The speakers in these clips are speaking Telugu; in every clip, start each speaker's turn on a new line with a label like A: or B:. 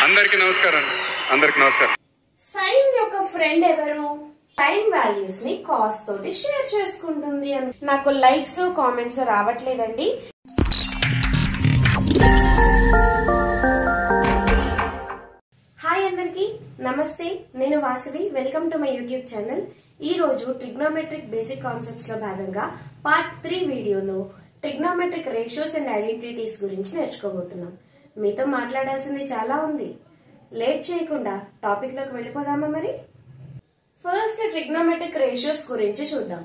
A: అందరికీ నమస్కారం. అందరికీ నమస్కారం.
B: సైన్ యొక్క ఫ్రెండ్ ఎవరు? సైన్ వాల్యూస్ ని కాస్ తోటి షేర్ చేసుకుంటుంది. నాకు లైక్స్ కామెంట్స్ రావట్లేదండి. హాయ్ అందరికి నమస్తే, నేను Vasavi. Welcome to my YouTube channel. ఈ రోజు ట్రిగ్నోమెట్రిక్ బేసిక్ కాన్సెప్ట్స్ లో భాగంగా పార్ట్ 3 వీడియోలో ట్రిగ్నోమెట్రిక్ రేషియోస్ అండ్ ఐడెంటిటీస్ గురించి నేర్చుకోబోతున్నాం. మీతో మాట్లాడాల్సింది చాలా ఉంది. లేట్ చేయకుండా టాపిక్ లోకి వెళ్ళిపోదామా? మరి ఫస్ట్ ట్రిగ్నోమెట్రిక్ రేషియోస్ గురించి చూద్దాం.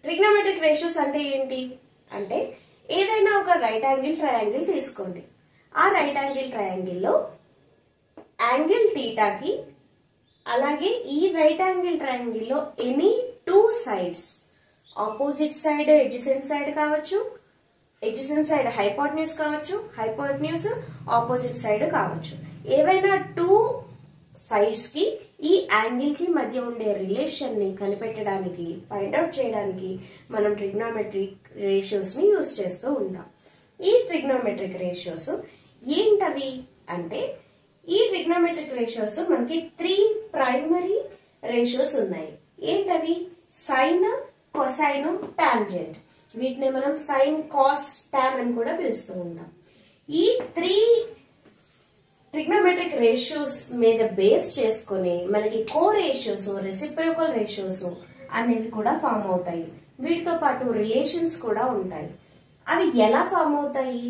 B: ట్రిగ్నోమెట్రిక్ రేషియోస్ అంటే ఏంటి అంటే, ఏదైనా ఒక రైట్ యాంగిల్ ట్రయాంగిల్ తీసుకోండి. ఆ right angle triangle low angle థీటాకి అలాగే ఈ రైట్ యాంగిల్ ట్రయాంగిల్ లో any 2 sides, opposite side adjacent side కావచ్చు, ఎడ్జసెంట్ సైడ్ హైపోటెన్యూస్ కావచ్చు, హైపోటెన్యూస్ ఆపోజిట్ సైడ్ కావచ్చు. ఏవైనా 2 సైడ్స్ కి ఈ యాంగిల్ కి మధ్య ఉండే రిలేషన్ ని కనిపెట్టడానికి, ఫైండ్ అవుట్ చేయడానికి మనం ట్రిగ్నోమెట్రిక్ రేషియోస్ ని యూజ్ చేస్తూ ఉంటాం. ఈ ట్రిగ్నోమెట్రిక్ రేషియోస్ ఏంటవి అంటే, ఈ ట్రిగ్నోమెట్రిక్ రేషియోస్ మనకి 3 ప్రైమరీ రేషియోస్ ఉన్నాయి. ఏంటవి? Sine, cosine, tangent. వీటిని మనం సైన్, కాస్, టాన్ అని కూడా పిలుస్తూ ఉంటాం. ఈ 3 ట్రిగ్నోమెట్రిక్ రేషియోస్ మీద బేస్ చేసుకుని మనకి కో రేషియోస్, రెసిప్రోకల్ రేషియోస్ అనేవి కూడా ఫామ్ అవుతాయి. వీటితో పాటు రిలేషన్స్ కూడా ఉంటాయి. అవి ఎలా ఫామ్ అవుతాయి,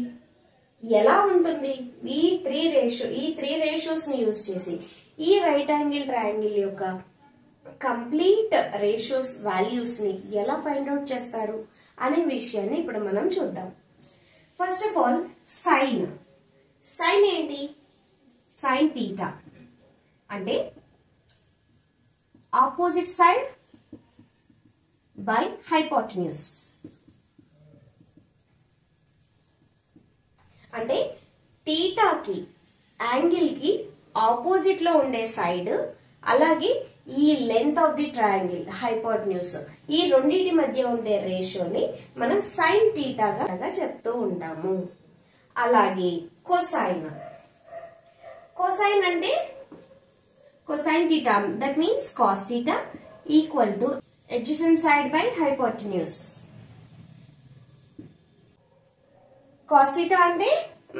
B: ఎలా ఉంటుంది? ఈ 3 రేషియోస్ ని యూజ్ చేసి ఈ రైట్ యాంగిల్ ట్రయాంగిల్ యొక్క కంప్లీట్ రేషియోస్ వాల్యూస్ ని ఎలా ఫైండ్ అవుట్ చేస్తారు అనే విషయాన్ని ఇప్పుడు మనం చూద్దాం. First of all sine. Sine ఏంటి? సైన్ థీటా అంటే ఆపోజిట్ సైడ్ బై హైపోటెన్యూస్. అంటే థీటాకి, యాంగిల్ కి ఆపోజిట్ లో ఉండే సైడ్, అలాగే ఈ length of the triangle hypotenuse, ఈ రెండింటి మధ్య ఉండే రేషియోని మనం సైన్ థీటాగా చెప్తూ ఉంటాము. అలాగే కొసైన్. కొసైన్ అంటే cosine theta, that means cos theta equal to adjacent side by hypotenuse. Cos theta అంటే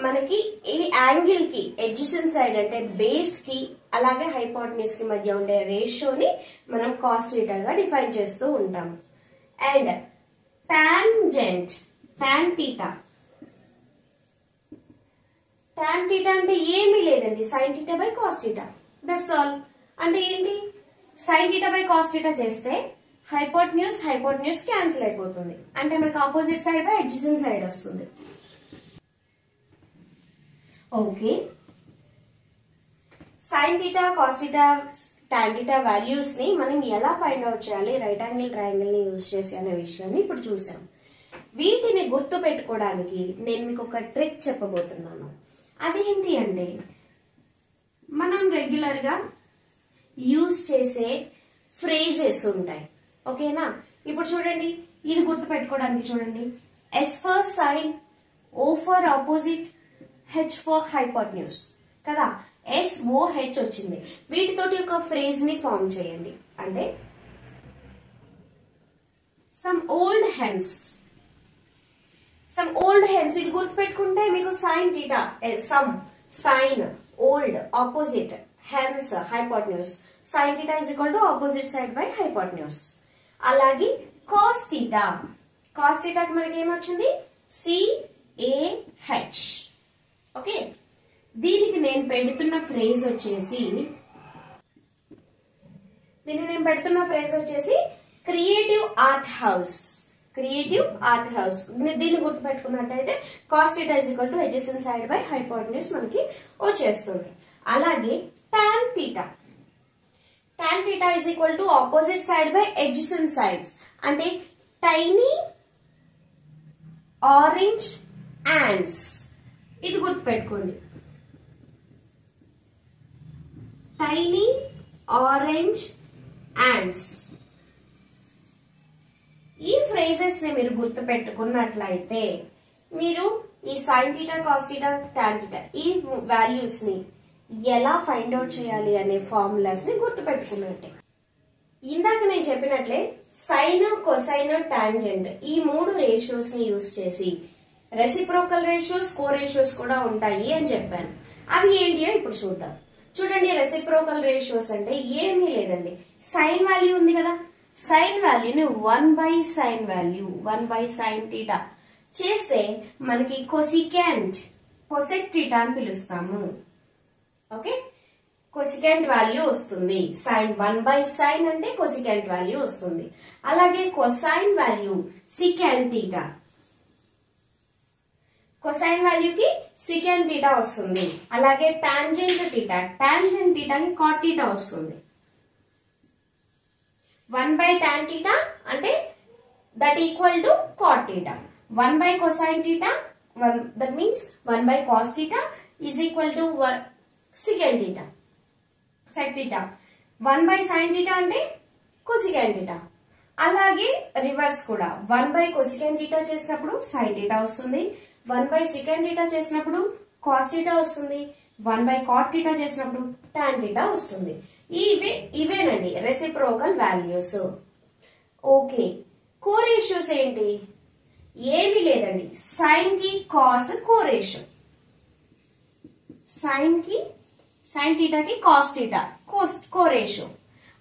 B: మనకి ఈ యాంగిల్ కి ఎడ్జసెంట్ సైడ్ అంటే బేస్ కి అలాగే హైపోటెన్యూస్ కి మధ్య ఉండే రేషియోని మనం కాస్ థీటాగా డిఫైన్ చేస్తూ ఉంటాం. And tangent, tan theta. Tan theta అంటే ఏమీ లేదండి, sine theta by cos theta, that's all. అంటే ఏంటి? Sine theta by cos theta చేస్తే హైపోటెన్యూస్ క్యాన్సిల్ అయిపోతుంది. అంటే మనకు opposite side by adjacent side వస్తుంది. Okay, sine theta, cos theta, tan theta values ని మనం ఎలా ఫైండ్ అవుట్ చేయాలి రైట్ యాంగిల్ ట్రయాంగిల్ ని యూజ్ చేసి అనే విషయాన్ని ఇప్పుడు చూసాం. వీటిని గుర్తు పెట్టుకోవడానికి నేను మీకు ఒక ట్రిక్ చెప్పబోతున్నాను. అదేంటి అంటే, మనం రెగ్యులర్ గా యూజ్ చేసే ఫ్రేజెస్ ఉంటాయి. ఓకేనా? ఇప్పుడు చూడండి, ఇది గుర్తు పెట్టుకోవడానికి చూడండి. S for sine, O for opposite, H for hypotenuse కదా. SOH వచ్చింది. వీటితోటి ఒక ఫ్రేజ్ ని ఫామ్ చేయండి. అంటే సమ్ ఓల్డ్ హెన్స్. ఇది గుర్తు పెట్టుకుంటే మీకు sine theta, some, sine, old, opposite, hence, hypotenuse. Sine theta is equal to opposite side by hypotenuse. అలాగే కాస్ థీటా. కాస్ థీటాకి మనకి ఏమొచ్చింది? CAH. ఓకే, దీనికి నేను పెడుతున్న ఫ్రేజ్ వచ్చేసి క్రియేటివ్ ఆర్ట్ హౌస్. దీన్ని గుర్తు పెట్టుకున్నట్టయితే cos theta is equal to adjacent side by hypotenuse మనకి వచ్చేస్తుంది. అలాగే tan theta. Tan theta is equal to opposite side by adjacent sides. అంటే టైనీ ఆరెంజ్ యాంట్స్. ఇది గుర్తు పెట్టుకోండి, టైనీ ఆరెంజ్ యాంట్స్. ఈ ఫ్రేజెస్ ని మీరు గుర్తు పెట్టుకున్నట్లయితే మీరు ఈ sin theta, cos theta, tan theta ఈ వాల్యూస్ ని ఎలా ఫైండ్ అవుట్ చేయాలి అనే ఫార్ములాస్ ని గుర్తుపెట్టుకున్నట్టే. ఇందాక నేను చెప్పినట్లే సైన్, కొసైన్, టాంజెంట్ ఈ మూడు రేషియోస్ ని యూజ్ చేసి రెసిప్రోకల్ రేషియోస్, కో రేషియోస్ కూడా ఉంటాయి అని చెప్పాను. అవి ఏంటియో ఇప్పుడు చూద్దాం. చూడండి, రెసిప్రోకల్ రేషియోస్ అంటే ఏమీ లేదండి, సైన్ వాల్యూ ఉంది కదా, సైన్ వాల్యూని 1/sin వాల్యూ 1/sin θ చేస్తే మనకి కొసెక్ θ అని పిలుస్తాము. ఓకే, కొసికెంట్ వాల్యూ వస్తుంది. సైన్ 1/sin అంటే కొసికెంట్ వాల్యూ వస్తుంది. అలాగే కొసైన్ వాల్యూ సికెంట్ θ, కొసైన్ వాల్యూకి సికెంట్ θ వస్తుంది. అలాగే టాంజెంట్ థీటాకి కాట్ θ వస్తుంది. 1/tan θ అంటే that equal to cot θ. 1/cosine θ that means 1/cos θ is equal to secant θ. sec θ. 1/sin θ అంటే cosecant θ. అలాగే రివర్స్ కూడా 1/cosecant θ చేసినప్పుడు sin θ వస్తుంది. 1/secant θ చేసినప్పుడు cos θ వస్తుంది. 1/cot θ చేసినప్పుడు tan θ వస్తుంది. ఇవేనండి reciprocal values. Okay, co ratios ఏంటి? ఏవి లేదండి, సైన్ కి కాస్ కో రేషియో, సైన్ థీటాకి కాస్ థీటా కో రేషియో,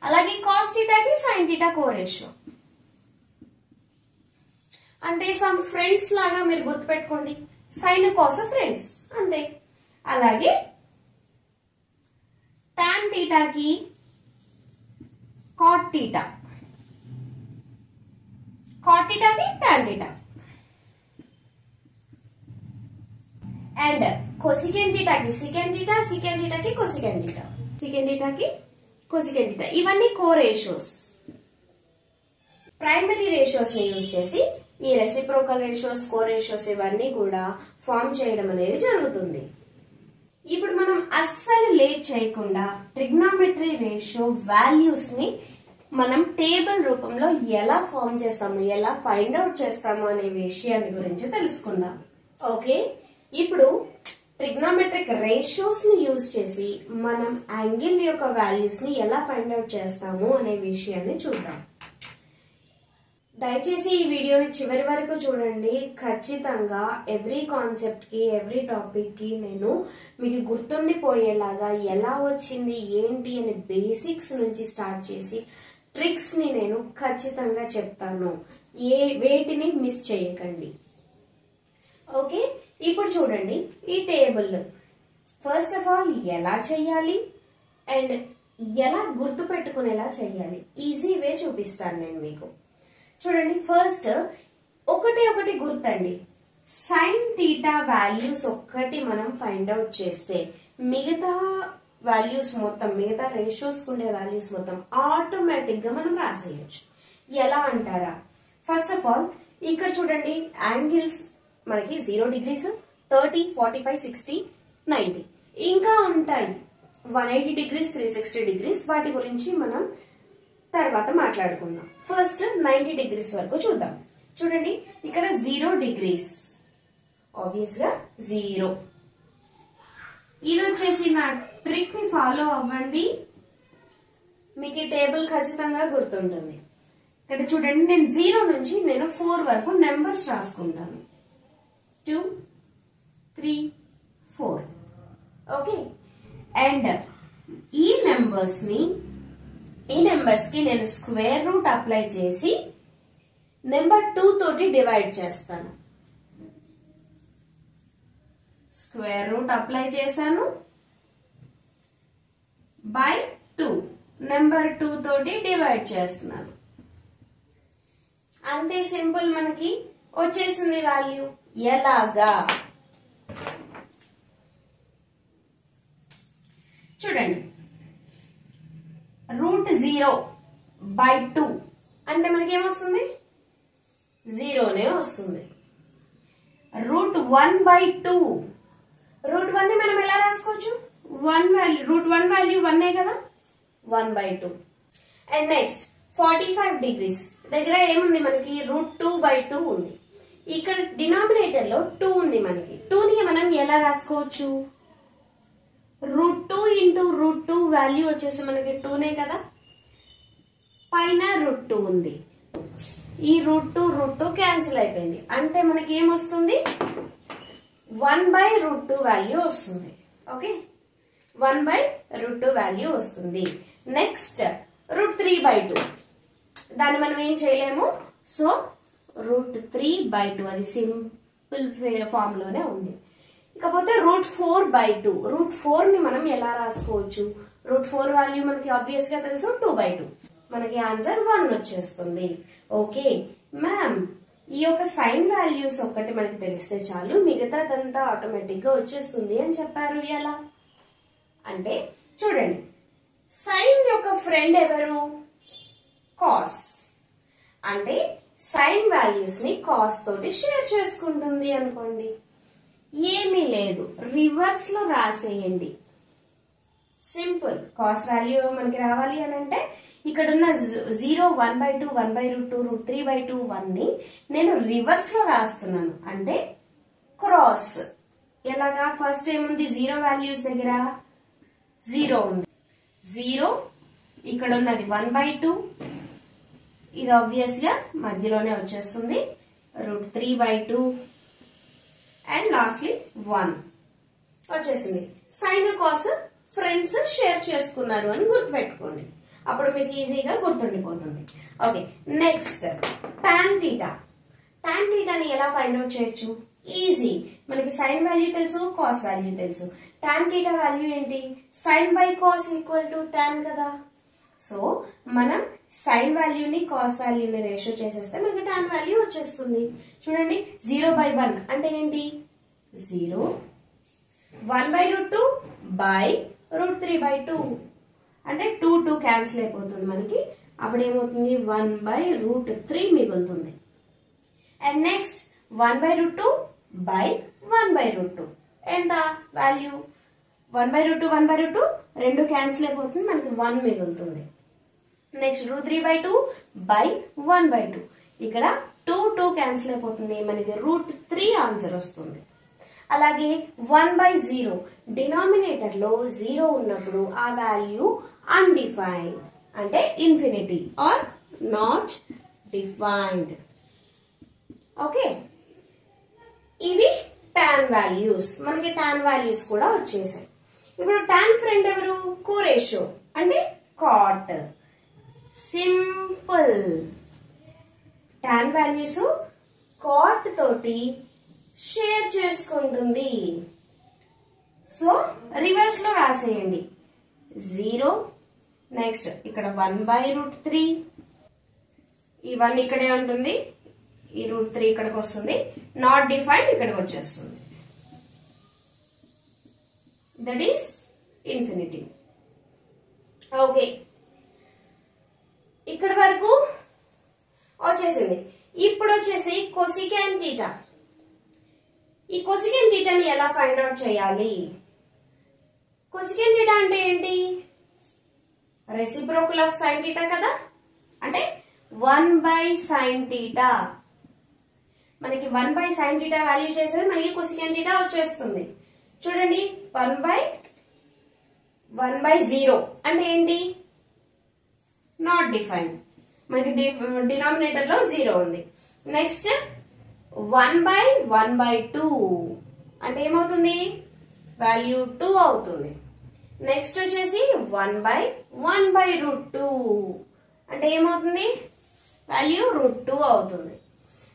B: అలాగే కాస్ థీటాకి సైన్ థీటా కో రేషియో. అంటే సమ్ ఫ్రెండ్స్ లాగా మీరు గుర్తుపెట్టుకోండి, సైన్ కాస్ ఫ్రెండ్స్ అంతే. అలాగే tan థీటాకి కాట్ థీటా, కాట్ థీటాకి tan థీటా. అండ్ కొసికెంట్ థీటాకి సికెంట్ థీటా, సికెంట్ థీటాకి కొసికెంట్ థీటా, సికెంట్ థీటాకి కొసికెంట్ థీటా. ఇవన్నీ కో రేషియోస్. ప్రైమరీ రేషియోస్ ని యూజ్ చేసి ఈ రెసిప్రోకల్ రేషియోస్, కో రేషియోస్ ఇవన్నీ కూడా ఫామ్ చేయడం అనేది జరుగుతుంది. ఇప్పుడు మనం అస్సలు లేట్ చేయకుండా ట్రిగ్నామెట్రీ రేషియో వాల్యూస్ ని మనం టేబుల్ రూపంలో ఎలా ఫామ్ చేస్తాము, ఎలా ఫైండ్ అవుట్ చేస్తాము అనే విషయాన్ని గురించి తెలుసుకుందాం. ఓకే, ఇప్పుడు ట్రిగ్నామెట్రిక్ రేషియోస్ ని యూజ్ చేసి మనం యాంగిల్ యొక్క వాల్యూస్ ని ఎలా ఫైండ్ అవుట్ చేస్తాము అనే విషయాన్ని చూద్దాం. దయచేసి ఈ వీడియోని చివరి వరకు చూడండి. ఖచ్చితంగా ఎవ్రీ కాన్సెప్ట్ కి, ఎవ్రీ టాపిక్ కి నేను మీకు గుర్తుండిపోయేలాగా ఎలా వచ్చింది ఏంటి అని బేసిక్స్ నుంచి స్టార్ట్ చేసి ట్రిక్స్ ని నేను ఖచ్చితంగా చెప్తాను. వేటిని మిస్ చేయకండి. ఓకే, ఇప్పుడు చూడండి ఈ టేబుల్ ఫస్ట్ ఆఫ్ ఆల్ ఎలా చేయాలి అండ్ ఎలా గుర్తు పెట్టుకునేలా చేయాలి, ఈజీ వే చూపిస్తాను నేను మీకు. చూడండి, ఫస్ట్ ఒకటి గుర్తండి. సైన్ థీటా వాల్యూస్ ఒక్కటి మనం ఫైండ్ అవుట్ చేస్తే మిగతా వాల్యూస్ మొత్తం, మిగతా రేషియోస్ ఉండే వాల్యూస్ మొత్తం ఆటోమేటిక్ గా మనం రాసేయచ్చు. ఎలా అంటారా? ఫస్ట్ ఆఫ్ ఆల్ ఇక్కడ చూడండి, యాంగిల్స్ మనకి 0 degrees, 30, 45, 60, 90 ఇంకా ఉంటాయి. 180 degrees, 360 degrees వాటి గురించి మనం తర్వాత మాట్లాడుకుందాం. ఫస్ట్ 90 degrees వరకు చూద్దాం. చూడండి, ఇక్కడ 0 degrees, ఆబ్వియస్ గా 0. ఇది వచ్చేసి నా ట్రిక్ ని ఫాలో అవ్వండి, మీకు ఈ టేబుల్ ఖచ్చితంగా గుర్తుంటుంది. ఇక్కడ చూడండి, నేను 0 నుంచి నేను 4 వరకు నెంబర్స్ రాసుకుంటాను. 2, 3, 4. ఓకే, అండ్ ఈ నెంబర్స్ కి నేను స్క్వేర్ రూట్ అప్లై చేసి నెంబర్ 2 తోటి డివైడ్ చేస్తాను. స్క్వేర్ రూట్ అప్లై చేశాను బై 2, నెంబర్ 2 తోటి డివైడ్ చేస్తున్నాను. అంతే, సింపుల్, మనకి వచ్చేసింది వాల్యూ. ఎలాగా చూడండి, √0/2 అంటే మనకి ఏమొస్తుంది? 0నే వస్తుంది. √1/2, √1 ని మనం ఎలా రాసుకోవచ్చు? √1 వాల్యూ 1 కదా, 1/2. అండ్ నెక్స్ట్ 45 degrees దగ్గర ఏముంది మనకి? √2/2 ఉంది. ఇక్కడ డినామినేటర్ లో 2 ఉంది మనకి. 2ని మనం ఎలా రాసుకోవచ్చు? √2 ఇంటూ రూట్ 2 వాల్యూ వచ్చేసి మనకి 2నే కదా, పైన రూట్ 2 ఉంది. ఈ రూట్ 2 క్యాన్సిల్ అయిపోయింది. అంటే మనకి ఏమొస్తుంది, 1/√2 వాల్యూ వస్తుంది. ఓకే, 1/√2 వాల్యూ వస్తుంది. నెక్స్ట్ √3/2, దాన్ని మనం ఏం చేయలేము. సో √3/2 అది సింపుల్ ఫామ్ లోనే ఉంది. ఇకపోతే √4/2, √4 ని మనం ఎలా రాసుకోవచ్చు? √4 వాల్యూ మనకి ఆబ్వియస్ గా తెలుసు, 2/2. మనకి ఆన్సర్ 1 వచ్చేస్తుంది. ఓకే మ్యామ్, ఈ యొక్క సైన్ వాల్యూస్ ఒక్కటి మనకి తెలిస్తే చాలు, మిగతాదంతా ఆటోమేటిక్ గా వచ్చేస్తుంది అని చెప్పారు. ఎలా అంటే చూడండి, సైన్ యొక్క ఫ్రెండ్ ఎవరు? కాస్. అంటే సైన్ వాల్యూస్ ని కాస్ తోటి షేర్ చేసుకుంటుంది అనుకోండి. ఏమీ లేదు, రివర్స్ లో రాసేయండి. సింపుల్. కాస్ వాల్యూ మనకి రావాలి అని అంటే ఇక్కడ ఉన్న 0, 1/2, 1/√2, √3/2, 1 ని నేను రివర్స్ లో రాస్తున్నాను. అంటే క్రాస్. ఎలాగా? ఫస్ట్ ఏముంది, 0 వాల్యూస్ దగ్గర 0 ఉంది. 0 ఇక్కడ ఉన్నది 1/2, ఇది ఆబ్వియస్ గా మధ్యలోనే వచ్చేస్తుంది, √3/2 అండ్ లాస్ట్లీ 1 వచ్చేసింది. సైన్ కాస్ ఫ్రెండ్స్ షేర్ చేసుకున్నారు అని గుర్తుపెట్టుకోండి, అప్పుడు మీకు ఈజీగా గుర్తుండిపోతుంది. Okay, next tan θ. tan θ ని ఎలా ఫైండ్ అవుట్ చేయొచ్చు? ఈజీ. మనకి సైన్ వాల్యూ తెలుసు, కాస్ వాల్యూ తెలుసు. tan θ వాల్యూ ఏంటి? Sine by cos equal to tan కదా. సో మనం సైన్ వాల్యూని కాస్ వాల్యూని రేషియో చేసేస్తే మనకి tan వాల్యూ వచ్చేస్తుంది. చూడండి, 0/1 అంటే ఏంటి? 0, 1/√2 బై √3/2 అంటే 2 క్యాన్సిల్ అయిపోతుంది మనకి. అప్పుడు ఏమవుతుంది, 1/√3 మిగులుతుంది. అండ్ నెక్స్ట్ 1/√2 బై 1/√2 ఎంత వాల్యూ? 1/√2 1/√2 రెండు క్యాన్సిల్ అయిపోతుంది, మనకి 1 మిగులుతుంది. నెక్స్ట్ √3/2 బై 1/2, ఇక్కడ 2 క్యాన్సిల్ అయిపోతుంది, మనకి √3 ఆన్సర్ వస్తుంది. అలాగే 1/0, డినామినేటర్ లో 0 ఉన్నప్పుడు ఆ వాల్యూ అన్డిఫైన్డ్ అంటే infinity or not defined. Okay, ఇవి tan వాల్యూస్. మనకి tan వాల్యూస్ కూడా వచ్చేసాయి. ఇప్పుడు tan ఫ్రెండ్ ఎవరు? కోరేషియో అంటే cot. Simple. tan values cot తోటి షేర్ చేసుకుంటుంది. సో రివర్స్ లో రాసేయండి. 0, నెక్స్ట్ ఇక్కడ 1/√3, ఈ 1 ఇక్కడే ఉంటుంది, ఈ √3 ఇక్కడికి వస్తుంది, నాట్ డిఫైన్డ్ ఇక్కడికి వచ్చేస్తుంది. That is infinity. ఓకే, ఇక్కడ వరకు వచ్చేసింది. ఇప్పుడు వచ్చేసి కొసికాన్ థీటా. ఈ కొసికెన్ థీటాని ఎలా ఫైండ్ అవుట్ చేయాలి? కొసికెన్ థీటా అంటే ఏంటి? రెసిప్రోకల్ ఆఫ్ సైన్ థీటా కదా. అంటే 1/sin θ. మనకి 1/sin θ వాల్యూ చేసేది మనకి కొసికెన్ థీటా వచ్చేస్తుంది. చూడండి, 1/0 అంటే ఏంటి? Not defined. మనకి డినామినేటర్ లో 0 ఉంది. నెక్స్ట్ 1/1/2 అంటే ఏమవుతుంది? వాల్యూ 2 అవుతుంది. నెక్స్ట్ వచ్చేసి 1/1/√2 అంటే ఏమవుతుంది? వాల్యూ √2 అవుతుంది.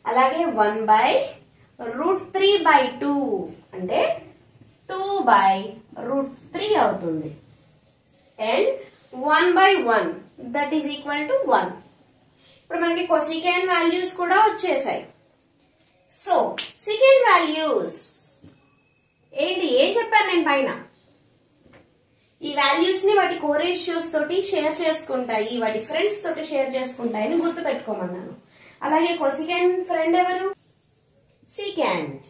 B: అలాగే 1/√3/2 అంటే 2/√3 అవుతుంది. And 1/1 that is equal to 1. ఇప్పుడు మనకి కొసికెన్ వాల్యూస్ కూడా వచ్చేసాయి. సో సెకండ్ వాల్యూస్ ఏంటి? ఏం చెప్పాను నేను పైన? ఈ వాల్యూస్ ని వాటి కోరేషియోస్ తోటి షేర్ చేసుకుంటాయి, వాటి ఫ్రెండ్స్ తోటి షేర్ చేసుకుంటాయి అని గుర్తు పెట్టుకోమన్నాను. అలాగే కొసికెన్ ఫ్రెండ్ ఎవరు? సికాండ్.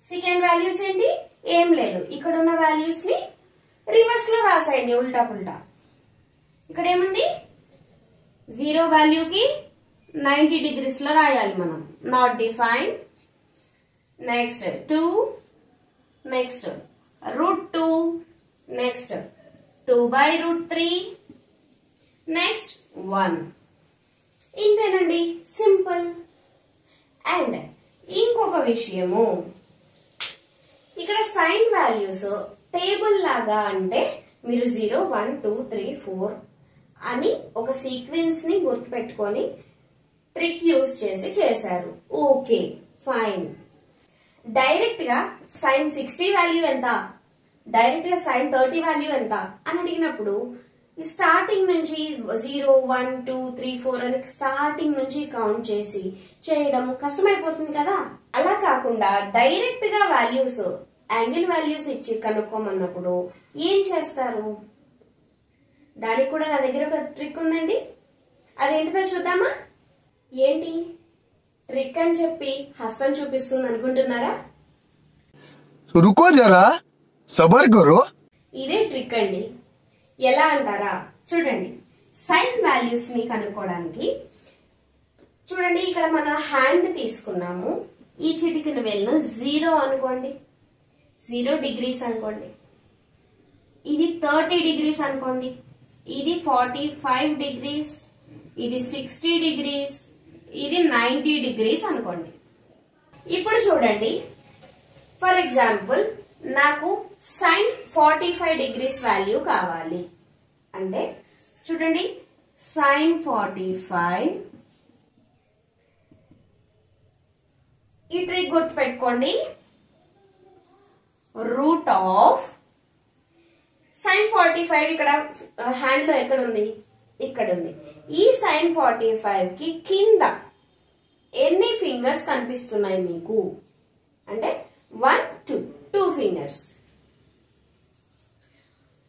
B: సికాండ్ వాల్యూస్ ఏంటి? ఏం లేదు, ఇక్కడ ఉన్న వాల్యూస్ ని రివర్స్ లో రాసేయండి, ఉల్టా పుల్టా. ఇక్కడ ఏముంది? 0 వాల్యూకి 90 degrees లో రాయాలి మనం, not define. Next 2, next √2, next 2/√3. Next 1. ఇంతేనండి, సింపుల్. అండ్ ఇంకొక విషయము, ఇక్కడ సైన్ వాల్యూస్ టేబుల్ లాగా అంటే మీరు 0 1 2 3 4 అని ఒక సీక్వెన్స్ ని గుర్తుపెట్టుకొని ట్రిక్ యూజ్ చేసి చేశారు. Okay, fine. డైరెక్ట్ గా సైన్ 60 వాల్యూ ఎంత, డైరెక్ట్ గా సైన్ 30 వాల్యూ ఎంత అని అడిగినప్పుడు స్టార్టింగ్ నుంచి 0 1 2 3 4 అని స్టార్టింగ్ నుంచి కౌంట్ చేసి చేయడం కష్టమైపోతుంది కదా. అలా కాకుండా డైరెక్ట్ గా వాల్యూస్, యాంగిల్ వాల్యూస్ ఇచ్చి కనుక్కోమన్నప్పుడు ఏం చేస్తారు? దానికి కూడా నా దగ్గర ఒక ట్రిక్ ఉందండి. అదేంటిదో చూద్దామా? ఏంటి ట్రిక్ అని చెప్పి హస్తం చూపిస్తుంది అనుకుంటున్నారా?
C: रुको जरा सबर करो.
B: ఇదే ట్రిక్ అండి. ఎలా అంటారా? చూడండి, సైన్ వాల్యూస్ ని కనుక్కోవడానికి చూడండి, ఇక్కడ మన హ్యాండ్ తీసుకున్నాము. ఈ చిటికిన వేలును 0 అనుకోండి, 0 degrees అనుకోండి. ఇది 30 degrees అనుకోండి. ఇది 45 degrees, ఇది 60 degrees, ఇది 90 degrees అనుకోండి. ఇప్పుడు చూడండి, ఫర్ ఎగ్జాంపుల్ నాకు సైన్ 45 degrees వాల్యూ కావాలి అంటే చూడండి, సైన్ 45, ఈ ట్రిక్ గుర్తుపెట్టుకోండి. రూట్ ఆఫ్ సైన్ 45 ఇక్కడ హ్యాండ్ లో ఎక్కడ ఉంది? ఇక్కడ ఉంది. ఈ సైన్ 45 కి కింద ఎన్ని ఫింగర్స్ కనిపిస్తున్నాయి మీకు అంటే 1 2 ఫింగర్స్.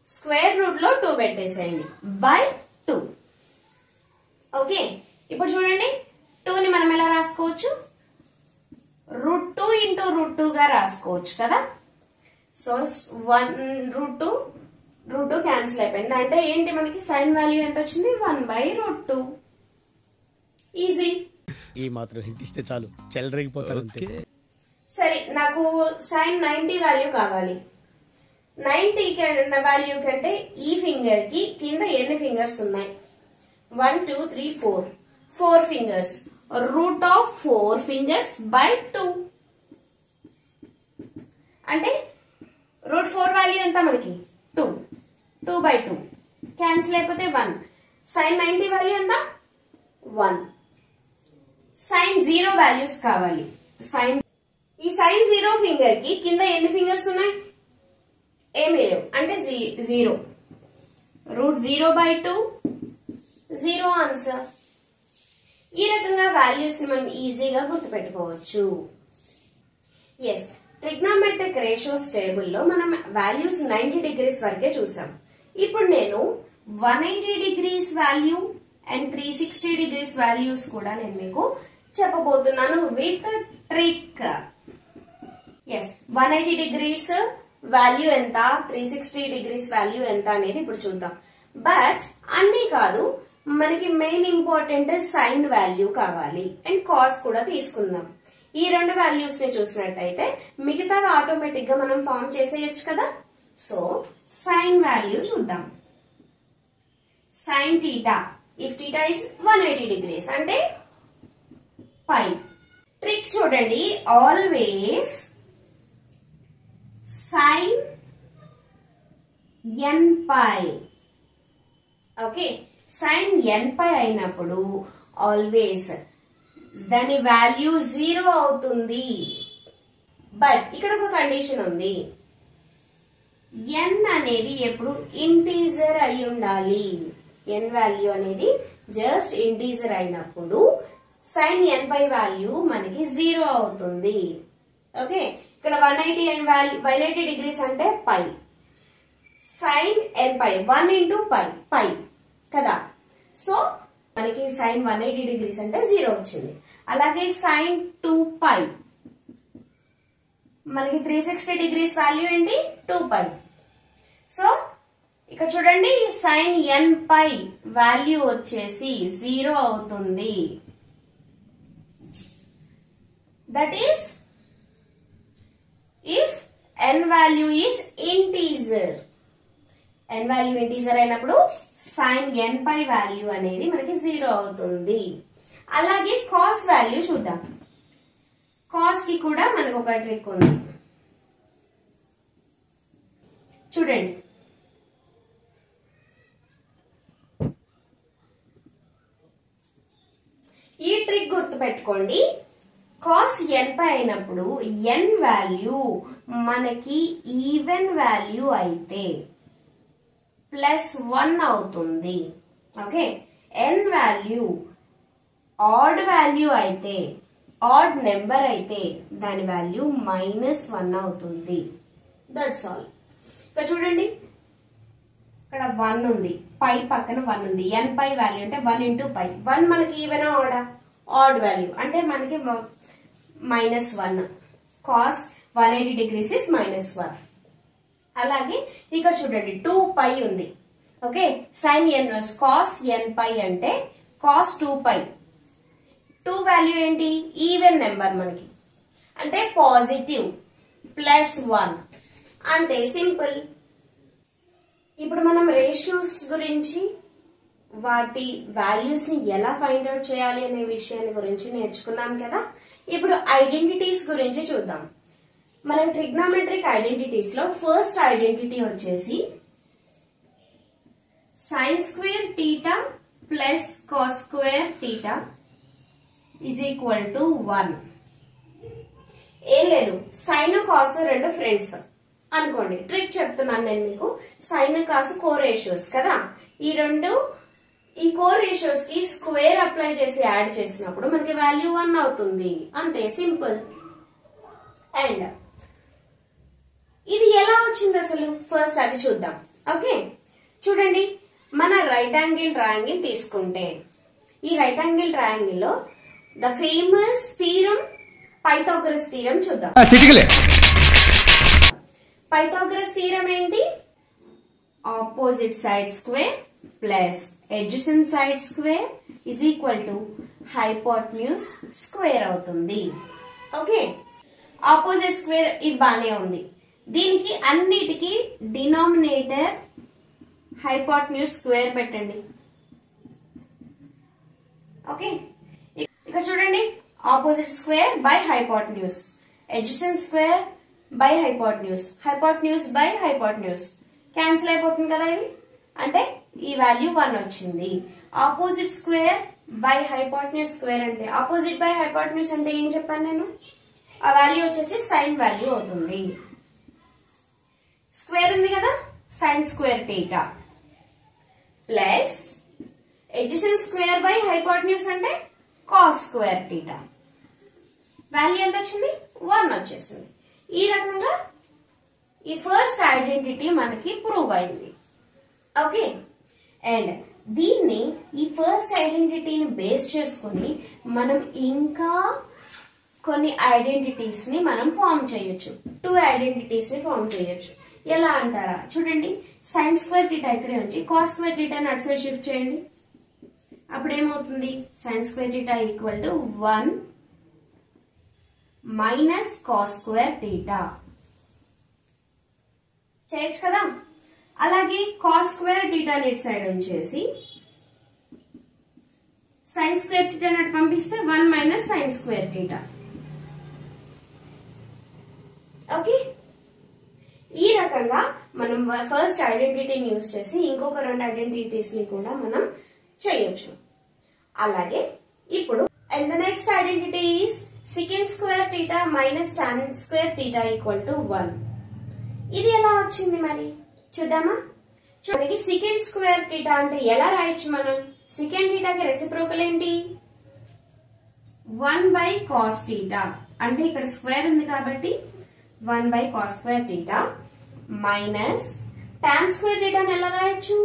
B: స్క్వేర్ రూట్ లో 2 పెట్టేసేయండి బై 2. ఓకే, ఇప్పుడు చూడండి, 2 ని మనం ఎలా రాసుకోవచ్చు? √2 ఇంటూ √2 గా రాసుకోవచ్చు కదా. సో 1√2 క్యాన్సిల్ అయిపోయింది. అంటే ఏంటి, మనకి సైన్ వాల్యూ ఎంత వచ్చింది? 1/√2. ఈజీ.
D: ఈ మాత్రం హింట్ ఇస్తే చాలు, చెలరేగిపోతారు అంతే.
B: సరే, నాకు సైన్ 90 వాల్యూ కావాలి. 90 వాల్యూ కంటే ఈ ఫింగర్ కి కింద ఎన్ని ఫింగర్స్ ఉన్నాయి? 1 2 3 4 4 fingers. Root of 4 fingers by 2 అంటే √4 వాల్యూ ఎంత మనకి? 2. 2/2 క్యాన్సిల్ అయిపోతే 1. సైన్ 90 వాల్యూ ఎంత? 1. సైన్ 0 వాల్యూస్ కావాలి. ఈ సైన్ 0 ఫింగర్ కి కింద ఎన్ని ఫింగర్స్ ఉన్నాయి? ఏమీ లేవు, అంటే 0. √0/2 0 ఆన్సర్. ఈ రకంగా వాల్యూస్ ని మనం ఈజీగా గుర్తుపెట్టుకోవచ్చు. ఎస్, ట్రిగ్నోమెట్రిక్ రేషియోస్ టేబుల్ లో మనం వాల్యూస్ 90 degrees వరకే చూసాం. ఇప్పుడు నేను 180 degrees value and 360 degrees values కూడా నేను మీకు చెప్పబోతున్నాను with trick. Yes, 180 degrees value ఎంత, 360 degrees వాల్యూ ఎంత అనేది ఇప్పుడు చూద్దాం. బట్ అన్నీ కాదు, మనకి మెయిన్ ఇంపార్టెంట్ సైన్ వాల్యూ కావాలి అండ్ కాస్ కూడా తీసుకుందాం. ఈ రెండు వాల్యూస్ ని చూసినట్టయితే మిగతావి ఆటోమేటిక్ గా మనం ఫార్మ్ చేసేయచ్చు కదా. సో సైన్ వాల్యూ చూద్దాం. Sine theta, if theta is 180 degrees అంటే పై. ట్రిక్ చూడండి, ఆల్వేస్ సైన్ n పై. ఓకే, సైన్ n పై అయినప్పుడు ఆల్వేస్ దాని వాల్యూ 0 అవుతుంది. బట్ ఇక్కడ ఒక కండిషన్ ఉంది, n అనేది ఎప్పుడు ఇంటీజర్ అయి ఉండాలి. n వాల్యూ అనేది జస్ట్ ఇంటీజర్ అయినప్పుడు సైన్ n పై వాల్యూ మనకి 0 అవుతుంది. ఓకే, ఇక్కడ 180 అండ్ 180 degrees అంటే పై. సైన్ n పై 1 ఇంటూ పై కదా. సో మనకి సైన్ 180 degrees అంటే 0 వచ్చింది. అలాగే సైన్ 2π మనకి 360 degrees వాల్యూ ఏంటి? 2π. సో ఇక్కడ చూడండి, సైన్ n పై వాల్యూ వచ్చేసి 0 అవుతుంది. That is if n value is integer. n value integer అయినప్పుడు సైన్ n పై వాల్యూ అనేది మనకి 0 అవుతుంది. అలాగే కాస్ వాల్యూ చూద్దాం. కాస్ కి కూడా మనకు ఒక ట్రిక్ ఉంది. చూడండి, ఈ ట్రిక్ గుర్తుపెట్టుకోండి. కాస్ n పై అయినప్పుడు n వాల్యూ మనకి ఈవెన్ వాల్యూ అయితే +1 అవుతుంది. Okay, n value odd value అయితే, ఆడ్ నెంబర్ అయితే దాని వాల్యూ -1 అవుతుంది. That's all. ఇక్కడ చూడండి, ఇక్కడ 1 ఉంది, పై పక్కన 1 ఉంది. n పై వాల్యూ అంటే 1 ఇంటూ పై. 1 మనకి ఈవెన్ ఆడా? ఆడ్ వాల్యూ అంటే మనకి -1. Cos 180 degrees is -1. అలాగే ఇక్కడ చూడండి 2 పై ఉంది. Okay, sine n cos n pi అంటే కాస్ 2 పై. 2 వాల్యూ ఏంటి? ఈవెన్ నెంబర్ మనకి, అంటే పాజిటివ్ +1. అంతే, సింపుల్. ఇప్పుడు మనం రేషియోస్ గురించి, వాటి వాల్యూస్ ని ఎలా ఫైండ్ అవుట్ చేయాలి అనే విషయాన్ని గురించి నేర్చుకున్నాం కదా. ఇప్పుడు ఐడెంటిటీస్ గురించి చూద్దాం. మనం ట్రిగ్నోమెట్రిక్ ఐడెంటిటీస్ లో ఫస్ట్ ఐడెంటిటీ వచ్చేసి sin square theta plus cos square theta is equal to 1. ఏం లేదు, సైన్ కాస్ రెండు ఫ్రెండ్స్ అనుకోండి. ట్రిక్ చెప్తున్నాను నేను మీకు. సైన్ కాస్ కో రేషియోస్ కదా, ఈ రెండు, ఈ కో రేషియోస్ కి స్క్వేర్ అప్లై చేసి యాడ్ చేసినప్పుడు మనకి వాల్యూ 1 అవుతుంది. అంతే, సింపుల్. అండ్ ఇది ఎలా వచ్చింది అసలు, ఫస్ట్ అది చూద్దాం. ఓకే, చూడండి, మన రైట్ యాంగిల్ ట్రయాంగిల్ తీసుకుంటే, ఈ రైట్ యాంగిల్ ట్రయాంగిల్ లో the famous theorem Pythagoras theorem చూద్దాం. పైథాగరస్ థీరం ఏంటి? Opposite side square plus adjacent side square is equal to hypotenuse square అవుతుంది. ఓకే, ఆపోజిట్ స్క్వేర్ ఇది బానే ఉంది. దీనికి అన్నిటికీ డినామినేటర్ హైపోటెన్యూస్ స్క్వేర్ పెట్టండి. ఓకే, ఇక్కడ చూడండి, opposite square by hypotenuse, adjacent square by hypotenuse, hypotenuse by hypotenuse cancel అయిపోతుంది కదా. ఇది అంటే ఈ వాల్యూ 1 వచ్చింది. Opposite square by hypotenuse square అంటే, ఆపోజిట్ బై హైపోటెన్యూస్ అంటే ఏం చెప్పాను నేను? ఆ వాల్యూ వచ్చేసి సైన్ వాల్యూ అవుతుంది. స్క్వేర్ ఉంది కదా, sign square theta plus adjacent square by hypotenuse అంటే కాస్ స్క్వేర్ థీటా. వాల్యూ ఎంత వచ్చింది? 1 వచ్చేసింది. ఈ రకంగా ఈ ఫస్ట్ ఐడెంటిటీ మనకి ప్రూవ్ అయింది. ఓకే, అండ్ దీన్ని, ఈ ఫస్ట్ ఐడెంటిటీని బేస్ చేసుకుని మనం ఇంకా కొన్ని ఐడెంటిటీస్ ని మనం ఫామ్ చేయొచ్చు. 2 ఐడెంటిటీస్ ని ఫామ్ చేయొచ్చు. ఎలా అంటారా? చూడండి, సైన్ స్క్వేర్ థీటా ఇక్కడే ఉంచి కాస్ స్క్వేర్ థీటా అటు సైడ్ షిఫ్ట్ చేయండి. అప్పుడు ఏమవుతుంది? Sign square theta equal to 1 minus cos square theta చేయొచ్చు కదా. అలాగే కాస్ స్క్వేర్ థీటా ఇటు సైడ్ ఉంచేసి సైన్ స్క్వేర్ థీటా అటు పంపిస్తే 1 minus sine square theta. Okay, ఈ రకంగా మనం ఫస్ట్ ఐడెంటిటీని యూజ్ చేసి ఇంకొక 2 ఐడెంటిటీస్ ని కూడా మనం చేయొచ్చు. అలాగే ఇప్పుడు and the next identity is second square theta minus tan square theta equal to 1. ఇది ఎలా వచ్చింది మరి చూద్దామా? చూడండి, సెకండ్ స్క్వేర్ థీటా అంటే ఎలా రాయొచ్చు మనం? సెకండ్ థీటాకి రెసిప్రోకల్ ఏంటి? 1 బై కాస్ థీటా. అంటే ఇక్కడ స్క్వేర్ ఉంది కాబట్టి 1 by cos square theta minus tan square theta ఎలా రాయొచ్చు?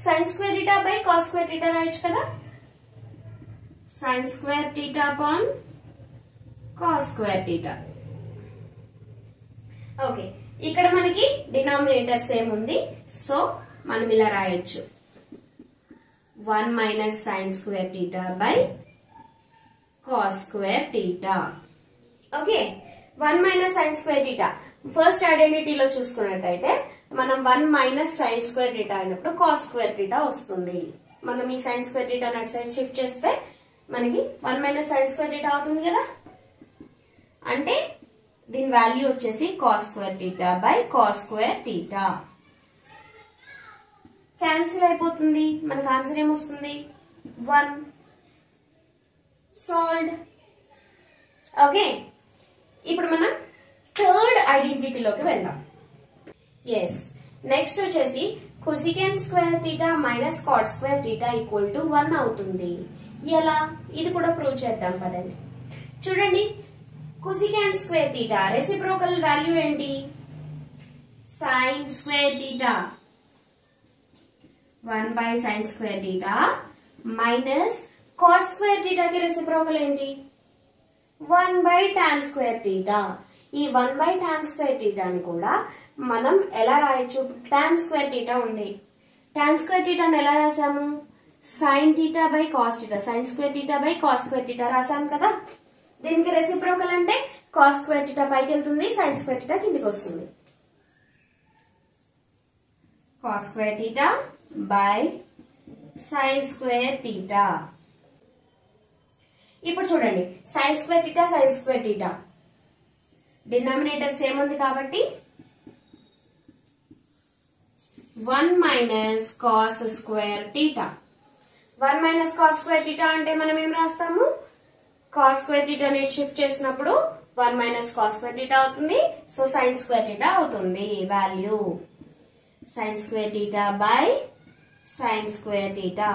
B: Sign square theta by cos square theta రాయొచ్చు కదా. Sign square theta upon cos square theta. Okay, ఇక్కడ మనకి డినామినేటర్ సేమ్ ఉంది, సో మనం ఇలా రాయొచ్చు 1 minus sine square theta by cos square theta. Okay, 1 minus sine square theta first ఐడెంటిటీలో చూసుకున్నట్టయితే మనం 1 మైనస్ సైన్ స్క్వేర్ టీటా అయినప్పుడు కాస్ స్క్వేర్ టీటా వస్తుంది. మనం ఈ సైన్ స్క్వేర్ టీటా అటు సైడ్ షిఫ్ట్ చేస్తే మనకి 1 మైనస్ సైన్ స్క్వేర్ టీటా అవుతుంది కదా. అంటే దీని వాల్యూ వచ్చేసి cos square theta by cos square theta. Cancel అయిపోతుంది. మనకు ఆన్సర్ ఏమొస్తుంది 1. సాల్వ్డ్. ఓకే, ఇప్పుడు మనం థర్డ్ ఐడెంటిటీలోకి వెళ్దాం. ఎస్, నెక్స్ట్ వచ్చేసి cosecant square theta minus cot square theta equal to 1 అవుతుంది. ఎలా? ఇది కూడా ప్రూవ్ చేద్దాం పదండి. చూడండి, cosecant square theta reciprocal value ఏంటి? Sine square theta 1 by sine square theta minus cot square theta కి రెసిప్రోకల్ ఏంటి? 1 బై టాన్ స్క్వేర్ టీటా. ఈ 1 బై టాన్ స్క్వేర్ టీటాని కూడా మనం ఎలా రాయొచ్చు? టాన్ స్క్వేర్ టీటా ఉంది. టాన్ స్క్వేర్ టీటాని ఎలా రాసాము? Sine theta by cos theta, sine square theta by cos square theta రాసాం కదా. దీనికి రెసిప్రోకల్ అంటే కాస్ స్క్వేర్ టీటా పైకి వెళ్తుంది, సైన్ స్క్వేర్ టీటా కిందికి వస్తుంది. Cos square theta by sine square theta. ఇప్పుడు చూడండి, sign square theta sine square theta denominator same ఉంది కాబట్టి 1 minus cos square theta. 1 minus cos square theta అంటే మనం ఏం రాస్తాము? కాస్ స్క్వేర్ టీటా ని షిఫ్ట్ చేసినప్పుడు 1 మైనస్ కాస్ స్క్వేర్ టీటా అవుతుంది. సో సైన్ స్క్వేర్ టీటా అవుతుంది value. Sign square theta by sine square theta.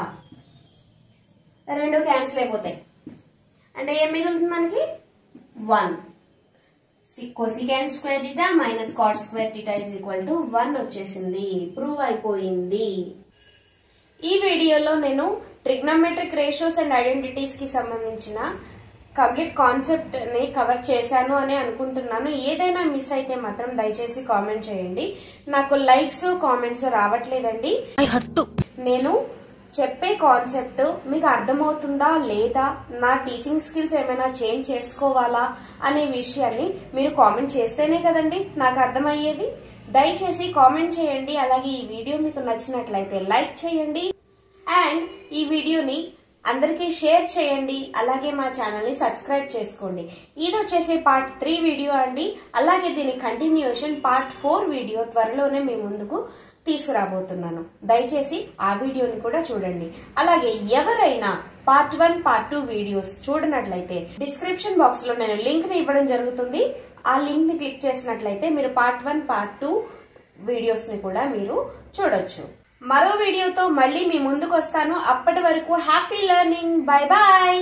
B: రెండు క్యాన్సిల్ అయిపోతాయి. అంటే ఏం మిగులుతుంది మనకి? 1. Cosec square theta minus cot square theta is equal to 1 వచ్చేసింది. ప్రూవ్ అయిపోయింది. ఈ వీడియోలో నేను ట్రిగ్నోమెట్రిక్ రేషియోస్ అండ్ ఐడెంటిటీస్ కి సంబంధించిన కంప్లీట్ కాన్సెప్ట్ ని కవర్ చేశాను అని అనుకుంటున్నాను. ఏదైనా మిస్ అయితే మాత్రం దయచేసి కామెంట్ చేయండి. నాకు లైక్స్ కామెంట్స్ రావట్లేదండి. నేను చెప్పే కాన్సెప్ట్ మీకు అర్థమవుతుందా లేదా, నా టీచింగ్ స్కిల్స్ ఏమైనా చేంజ్ చేసుకోవాలా అనే విషయాన్ని మీరు కామెంట్ చేస్తేనే కదండి నాకు అర్థమయ్యేది. దయచేసి కామెంట్ చేయండి. అలాగే ఈ వీడియో మీకు నచ్చినట్లయితే లైక్ చేయండి అండ్ ఈ వీడియోని అందరికీ షేర్ చేయండి. అలాగే మా ఛానల్ ని సబ్స్క్రైబ్ చేసుకోండి. ఇది వచ్చేసి పార్ట్ 3 వీడియో అండి. అలాగే దీని కంటిన్యూషన్ పార్ట్ 4 వీడియో త్వరలోనే మీ ముందుకు తీసుకురాబోతున్నాను. దయచేసి ఆ వీడియోని కూడా చూడండి. అలాగే ఎవరైనా పార్ట్ 1 పార్ట్ 2 వీడియోస్ చూడనట్లయితే డిస్క్రిప్షన్ బాక్స్ లో నేను లింక్ ని ఇవ్వడం జరుగుతుంది. ఆ లింక్ ని క్లిక్ చేసినట్లయితే మీరు పార్ట్ 1 పార్ట్ 2 వీడియోస్ ని కూడా మీరు చూడొచ్చు. మరో వీడియోతో మళ్ళీ మీ ముందుకు వస్తాను. అప్పటి వరకు హ్యాపీ లెర్నింగ్. Bye bye.